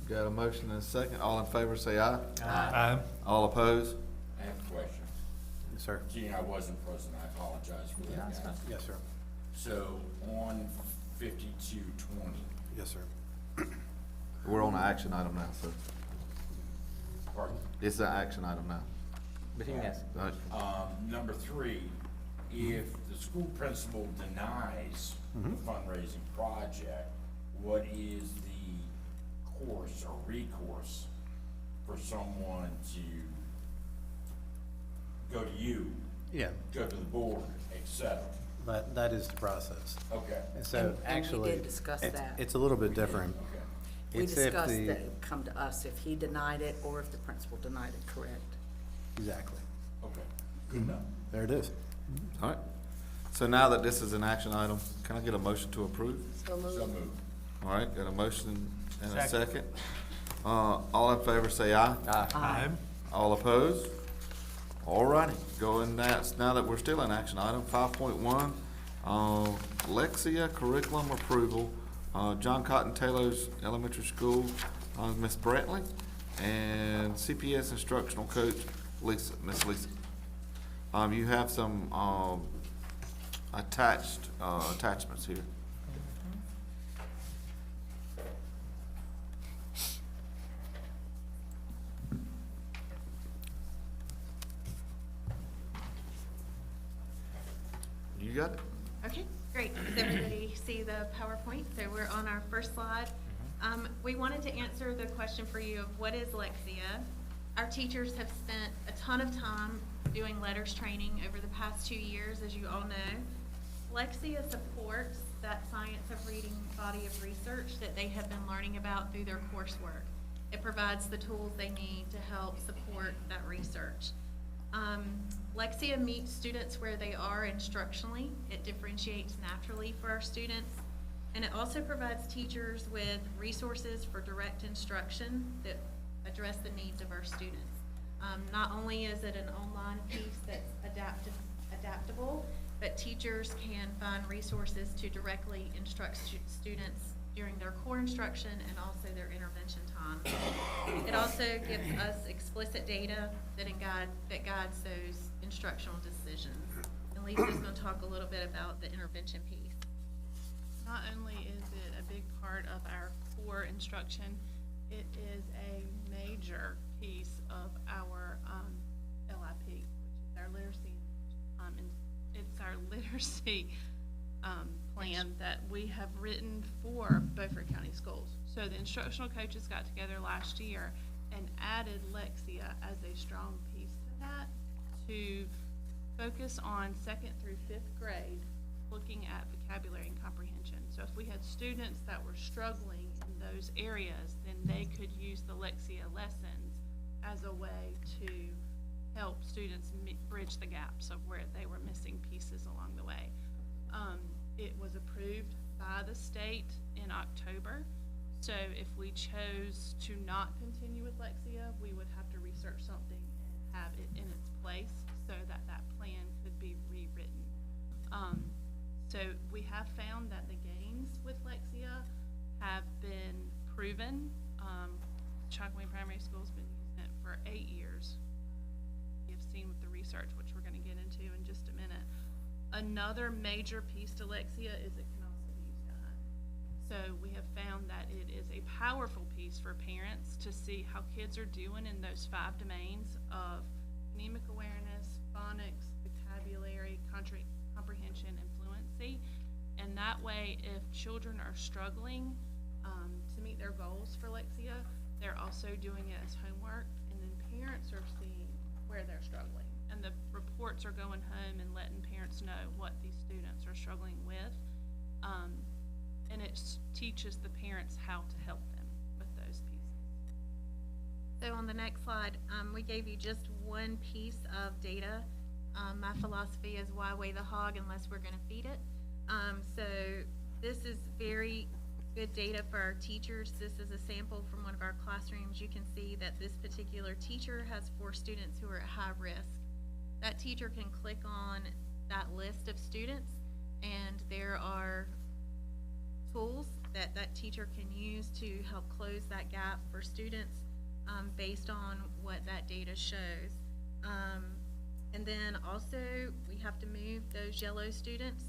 Got a motion and a second. All in favor, say aye. Aye. All opposed? I have a question. Yes, sir. Gene, I wasn't present, I apologize for Yeah, that. that's fine. Yes, sir. So, on 5220, Yes, sir. We're on an action item now, so pardon? it's an action item now. But he can ask. Number 3, if the school principal denies the fundraising project, what is the course or recourse for someone to go to you, Yeah, go to the board, et cetera? that is the process. Okay. And so And we actually, did discuss that. it's a little bit different. Okay. We It's if discussed the- that it would come to us if he denied it or if the principal denied it, correct? Exactly. Okay, good enough. There it is. All right. So now that this is an action item, can I get a motion to approve? So So moved. moved. All right, got a motion and a Second. second. All in favor, say aye. Aye. All opposed? All righty, going now that we're still in action item, 5.1, Lexia curriculum approval, John Cotton Taylor's Elementary School, Miss Brantley, and CPS instructional coach, Miss Lisa. You have some, attachments here. You got it? Okay, great. Does everybody see the PowerPoint? So we're on our first slide. We wanted to answer the question for you of what is Lexia? Our teachers have spent a ton of time doing letters training over the past 2 years, as you all know. Lexia supports that science of reading body of research that they have been learning about through their coursework. It provides the tools they need to help support that research. Lexia meets students where they are instructionally. It differentiates naturally for our students. And it also provides teachers with resources for direct instruction that address the needs of our students. Not only is it an online piece that's adaptable, but teachers can find resources to directly instruct students during their core instruction and also their intervention time. It It also gives us explicit data that guides those instructional decisions. And Lisa's gonna talk a little bit about the intervention piece. Not only is it a big part of our core instruction, it is a major piece of our LIP, which is our literacy, and it's our literacy plan that we have written for Beaufort County Schools. So the instructional coaches got together last year and added Lexia as a strong piece to that, to focus on 2nd through 5th grade, looking at vocabulary and comprehension. So if we had students that were struggling in those areas, then they could use the Lexia lessons as a way to help students bridge the gaps of where they were missing pieces along the way. It was approved by the state in October. So if we chose to not continue with Lexia, we would have to research something and have it in its place so that that plan could be rewritten. So we have found that the gains with Lexia have been proven. Chocowee Primary School's been using it for 8 years. We have seen with the research, which we're going to get into in just a minute. Another major piece to Lexia is it can also be used at home. So we have found that it is a powerful piece for parents to see how kids are doing in those 5 domains of phonemic awareness, phonics, vocabulary, comprehension, and fluency. And that way, if children are struggling to meet their goals for Lexia, they're also doing it as homework, and then parents are seeing where they're struggling. And the reports are going home and letting parents know what these students are struggling with. And it teaches the parents how to help them with those pieces. So on the next slide, we gave you just one piece of data. My philosophy is why weigh the hog unless we're gonna feed it. So this is very good data for our teachers. This is a sample from one of our classrooms. You can see that this particular teacher has 4 students who are at high risk. That teacher can click on that list of students, and there are tools that that teacher can use to help close that gap for students based on what that data shows. And then also we have to move those yellow students.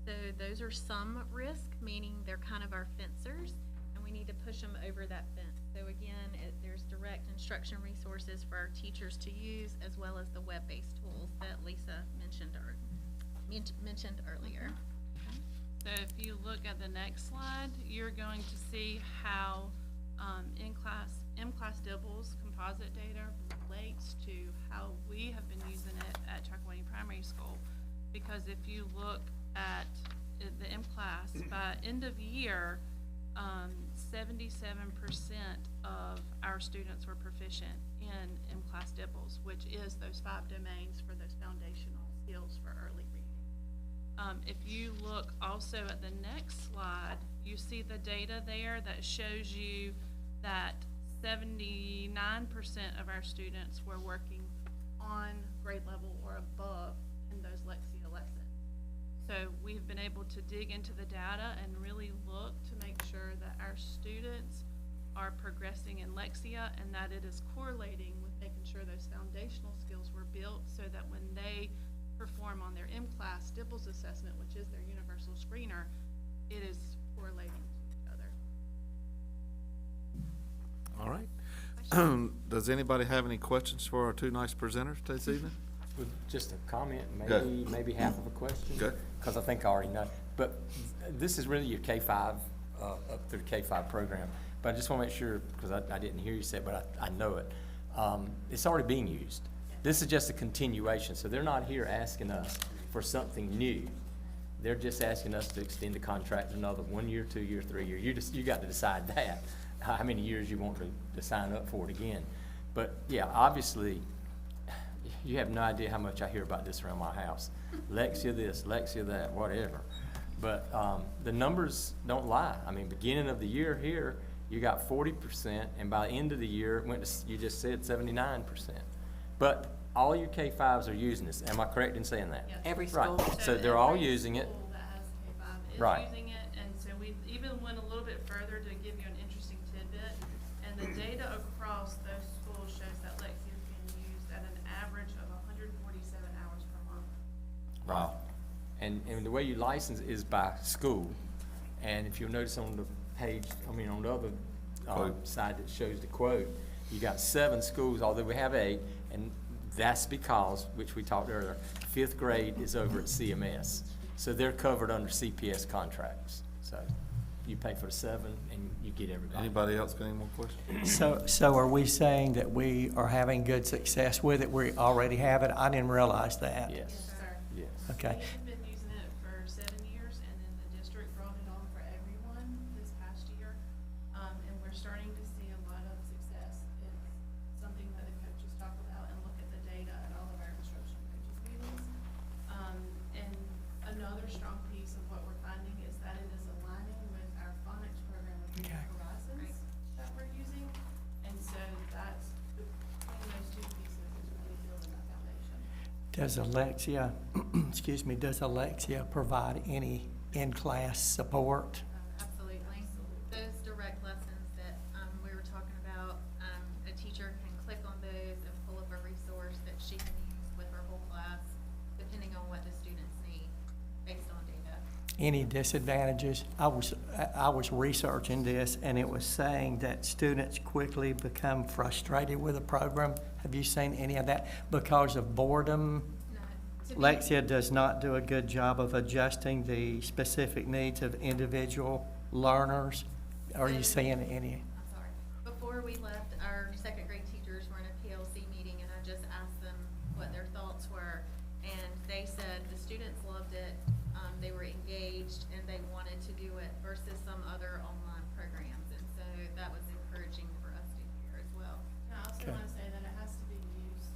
So those are some risk, meaning they're kind of our fencers, and we need to push them over that fence. So again, there's direct instruction resources for our teachers to use, as well as the web-based tools that Lisa mentioned earlier. So if you look at the next slide, you're going to see how M-Class Dibbles composite data relates to how we have been using it at Chocowee Primary School. Because if you look at the M-Class, by end of year, 77% of our students were proficient in M-Class Dibbles, which is those 5 domains for those foundational skills for early reading. If you look also at the next slide, you see the data there that shows you that 79% of our students were working on grade level or above in those Lexia lessons. So we've been able to dig into the data and really look to make sure that our students are progressing in Lexia, and that it is correlating with making sure those foundational skills were built so that when they perform on their M-Class Dibbles assessment, which is their universal screener, it is correlating to each other. All right. Does anybody have any questions for our 2 nice presenters this evening? Just a comment, Go. maybe half of a question. Go. Because I think I already know. But this is really your K-5, up through the K-5 program. But I just want to make sure, because I didn't hear you say it, but I know it. It's already being used. This is just a continuation. So they're not here asking us for something new. They're just asking us to extend the contract another 1 year, 2 year, 3 year. You got to decide that, how many years you want to sign up for it again. But yeah, obviously, you have no idea how much I hear about this around my house. Lexia this, Lexia that, whatever. But the numbers don't lie. I mean, beginning of the year here, you got 40%, and by the end of the year, it went to, you just said 79%. But all your K-5s are using this. Am I correct in saying that? Yes. Every school. Right. So they're all using it. School that has K-5 is Right. using it, and so we even went a little bit further to give you an interesting tidbit. And the data across those Wow. And the way you license is by school. And if you'll notice on the page, on the other Quote. side that shows the quote, you got 7 schools, although we have 8, and that's because, which we talked earlier, 5th grade is over at CMS. So they're covered under CPS contracts. So you pay for the 7 and you get everybody. Anybody else got any more questions? So are we saying that we are having good success with it? We already have it? I didn't realize that. Yes. Yes. Okay. We've been using it for 7 years, and then the district brought it on for everyone this past year. And we're starting to see a lot of success. It's something that the coaches talk about and look at the data at all of our instruction coaches meetings. And another strong piece of what we're finding is that it is aligning with our phonics program of New Horizons that we're using. And so that's, between those two pieces is really building that foundation. Does Alexia, does Alexia provide any in-class support? Absolutely. Those direct lessons that we were talking about, a teacher can click on those and pull up a resource that she can use with her whole class, depending on what the students need, based on data. Any disadvantages? I was researching this, and it was saying that students quickly become frustrated with a program. Have you seen any of that? Because of boredom? Lexia does not do a good job of adjusting the specific needs of individual learners. Are you seeing any? I'm sorry. Before we left, our 2nd grade teachers were in a PLC meeting, and I just asked them what their thoughts were. And they said the students loved it, they were engaged, and they wanted to do it versus some other online programs. And so that was encouraging for us to hear as well. And I also Okay. want to say that it has to be used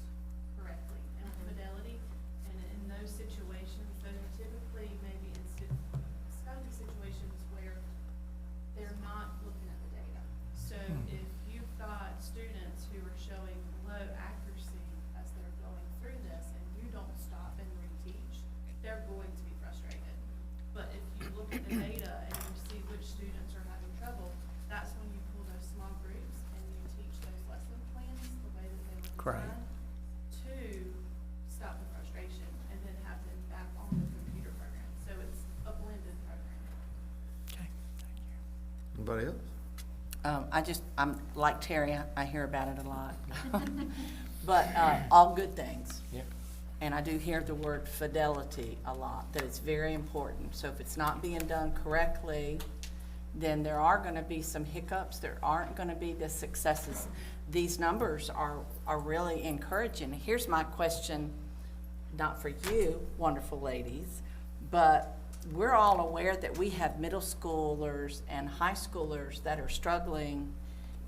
correctly and with fidelity. And in those situations, those are typically maybe it's got to be situations where they're not looking at the data. So if you've got students who are showing low accuracy as they're going through this and you don't stop and reteach, they're going to be frustrated. But if you look at the data and you see which students are having trouble, that's when you pull those small groups and you teach those lesson plans the way that they were Great. designed to stop the frustration and then have them back on the computer program. So it's a blended program. Okay, thank you. Anybody else? I'm like Terry, I hear about it a lot. But all good things. Yeah. And I do hear the word fidelity a lot, that it's very important. So if it's not being done correctly, then there are going to be some hiccups. There aren't going to be the successes. These numbers are really encouraging. Here's my question, not for you, wonderful ladies, but we're all aware that we have middle schoolers and high schoolers that are struggling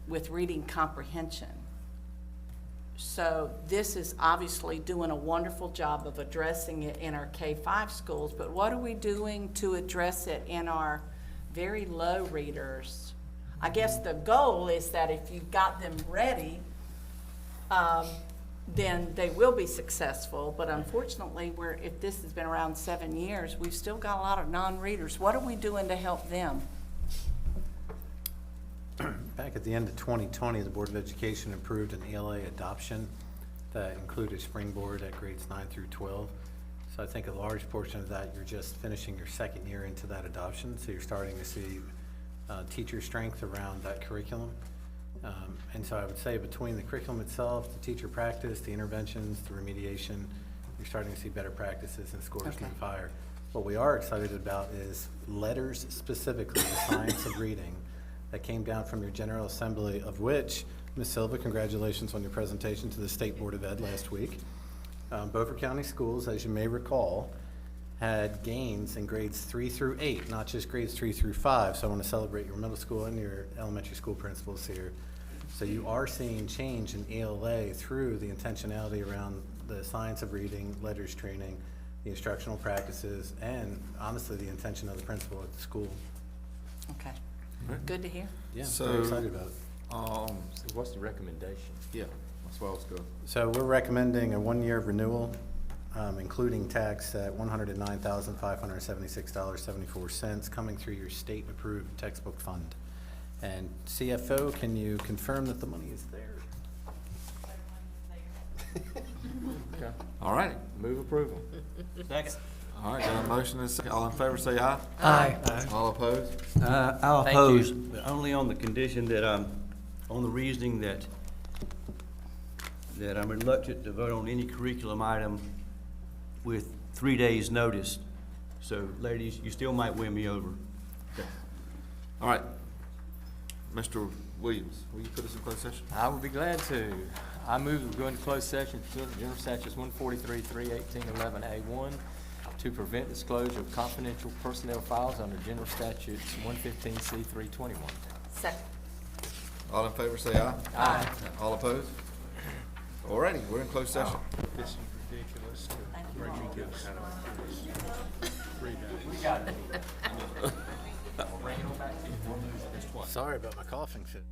with reading comprehension. So this is obviously doing a wonderful job of addressing it in our K-5 schools, but what are we doing to address it in our very low readers? I guess the goal is that if you've got them ready, then they will be successful. But unfortunately, if this has been around 7 years, we've still got a lot of non-readers. What are we doing to help them? Back at the end of 2020, the Board of Education approved an ELA adoption that included Springboard at grades 9 through 12. So I think a large portion of that, you're just finishing your 2nd year into that adoption, so you're starting to see teacher strength around that curriculum. And so I would say between the curriculum itself, the teacher practice, the interventions, the remediation, you're starting to see better practices and scores Okay. move higher. What we are excited about is letters, specifically the science of reading, that came down from your General Assembly, of which, Ms. Silva, congratulations on your presentation to the State Board of Ed last week. Beaufort County Schools, as you may recall, had gains in grades 3 through 8, not just grades 3 through 5. So I want to celebrate your middle school and your elementary school principals here. So you are seeing change in ELA through the intentionality around the science of reading, letters training, the instructional practices, and honestly, the intention of the principal at the school. Okay, good to hear. Yeah, So, very excited about it. So what's the recommendation? Yeah, that's what I was going. So we're recommending a 1-year renewal, including tax at $109,576.74 coming through your state-approved textbook fund. And CFO, can you confirm that the money is there? Okay. All righty. Move approval. Second. All right, got a motion and a second. All in favor, say aye. Aye. All opposed? I'll Thank you. oppose, but only on the condition that on the reasoning that I'm reluctant to vote on any curriculum item with 3 days' notice. So ladies, you still might win me over. All right. Mr. Williams, will you put us in closed session? I would be glad to. I move we go into closed session pursuant to General Statutes 143, 318, 11A1 to prevent disclosure of confidential personnel files under General Statutes 115C 321. Second. All in favor, say aye. Aye. All opposed? All righty, we're in closed session. This is ridiculous to bring me this. We got it. Sorry about my coughing fit.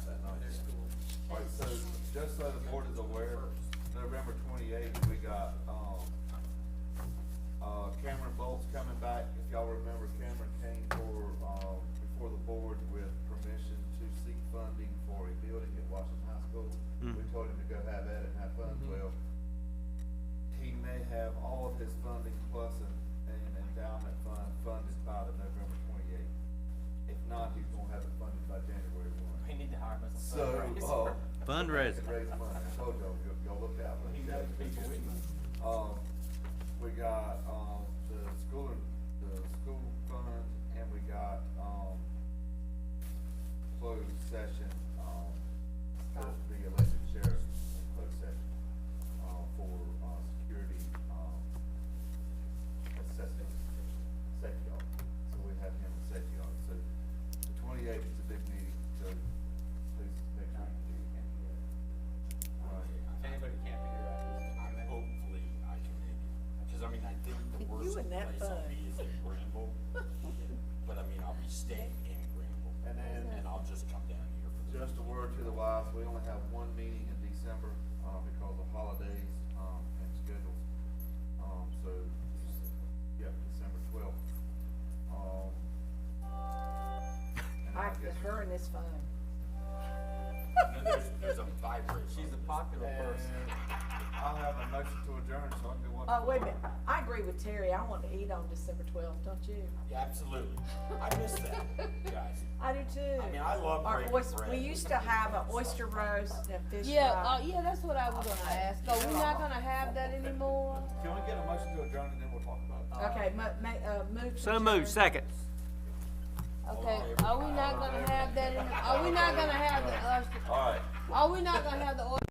that night. All right, so just so the board is aware, November 28th, we got, Cameron Bolt's coming back. If y'all remember, Cameron came before the board with permission to seek funding for a building at Washington High School. We told him to go have at it and have fun. Well, he may have all of his funding plus an endowment fund funded by the November 28th. If not, he's gonna have it funded by January 1. We need to hire him as a So, fundraiser. Raise money. I told y'all look out for He knows people with me. We got, the school fund, and we got, closed session, for the elected sheriff in closed session, for, security, assessment, safety audit. So we have him in safety audit. So the 28th is a big meeting, so please make sure you do. All right. If anybody can't be there, Hopefully I can make it, because I mean, I think the worst You and that place I'll fun. be is in Granville. But I mean, I'll be staying in Granville, And then- and I'll just come down here for the. Just a word to the wise, we only have one meeting in December, because of holidays, and schedules. So, yeah, December 12th. And I guess. Her and this phone. No, there's a vibrator. She's a popular person. I'll have a motion to adjourn, so I can go watch. Oh, wait a minute. I agree with Terry. I want to eat on December 12th, don't you? Yeah, absolutely. I miss that, guys. I do too. I mean, I love Our breaking oyster, bread. we used to have an oyster roast and fish Yeah, fry. yeah, that's what I was gonna ask. Are we not gonna have that anymore? Can we get a motion to adjourn and then we'll talk about it? Okay, move. to So moved, adjourn. second. Okay, are we not gonna have that are we not gonna have the oyster? All right. Are we not gonna have the oyster